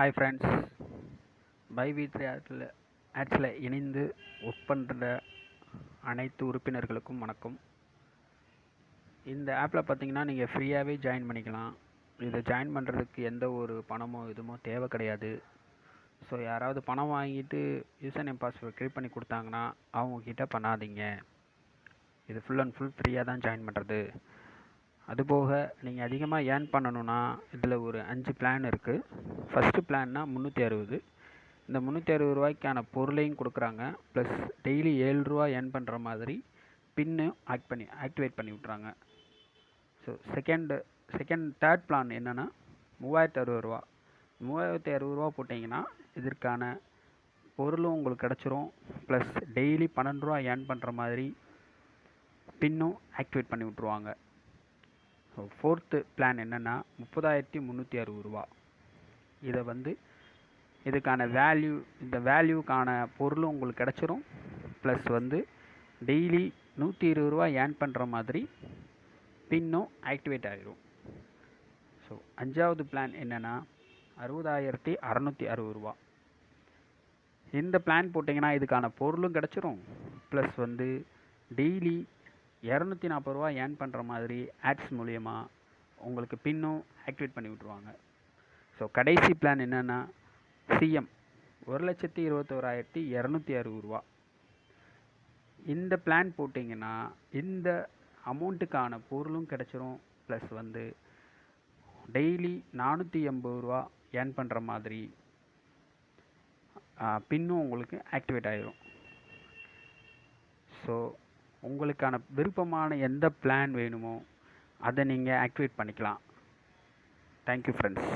Hi friends, by வி3 ஆட்ஸில் இணைந்து work பண்ணுற அனைத்து உறுப்பினர்களுக்கும் வணக்கம். இந்த ஆப்பில் பார்த்தீங்கன்னா நீங்கள் ஃப்ரீயாகவே ஜாயின் பண்ணிக்கலாம். இதை ஜாயின் பண்ணுறதுக்கு எந்த ஒரு பணமோ எதுவுமோ தேவை கிடையாது. ஸோ யாராவது பணம் வாங்கிட்டு யூசர் நேம் பாஸ்வேர்டு க்ரியேட் பண்ணி கொடுத்தாங்கன்னா அவங்கக்கிட்ட பண்ணாதீங்க. இது ஃபுல் அண்ட் ஃபுல் ஃப்ரீயாக தான் ஜாயின் பண்ணுறது. அதுபோக நீங்கள் அதிகமாக ஏர்ன் பண்ணணுன்னா இதில் ஒரு 5 பிளான் இருக்குது. ஃபஸ்ட்டு பிளான்னா 360. இந்த 360 ரூபாய்க்கான பொருளையும் கொடுக்குறாங்க. ப்ளஸ் டெய்லி 7 ரூபா ஏர்ன் பண்ணுற மாதிரி பின்னு ஆக்டிவேட் பண்ணி விட்றாங்க. ஸோ தேர்ட் பிளான் என்னென்னா 3060 ரூபா. 3060 ரூபா போட்டிங்கன்னா இதற்கான பொருளும் உங்களுக்கு கிடச்சிரும். ப்ளஸ் டெய்லி 12 ரூபா ஏர்ன் பண்ணுற மாதிரி பின்னும் ஆக்டிவேட் பண்ணி விட்ருவாங்க. ஸோ ஃபோர்த்து பிளான் என்னென்னா 30,360 ரூபா. இதை இதுக்கான இந்த வேல்யூக்கான பொருளும் உங்களுக்கு கிடச்சிரும். ப்ளஸ் டெய்லி 120 ரூபா ஏர்ன் பண்ணுற மாதிரி பின்னும் ஆக்டிவேட் ஆகிரும். ஸோ 5வது பிளான் என்னென்னா 60,660 ரூபா. இந்த பிளான் போட்டிங்கன்னா இதுக்கான பொருளும் கிடச்சிரும். ப்ளஸ் டெய்லி 240 ரூபா ஏர்ன் பண்ணுற மாதிரி ஆட்ஸ் மூலயமா உங்களுக்கு பின்னும் ஆக்டிவேட் பண்ணி விட்ருவாங்க. ஸோ கடைசி பிளான் என்னென்னா சிஎம் 1,21,260 ரூபா. இந்த பிளான் போட்டிங்கன்னா இந்த அமௌண்ட்டுக்கான பொருளும் கிடச்சிரும். ப்ளஸ் டெய்லி 480 ரூபா ஏர்ன் பண்ணுற மாதிரி பின்னும் உங்களுக்கு ஆக்டிவேட் ஆகிரும். ஸோ உங்களுக்கான விருப்பமான எந்த பிளான் வேணுமோ அதை நீங்கள் ஆக்டிவேட் பண்ணிக்கலாம். Thank you friends.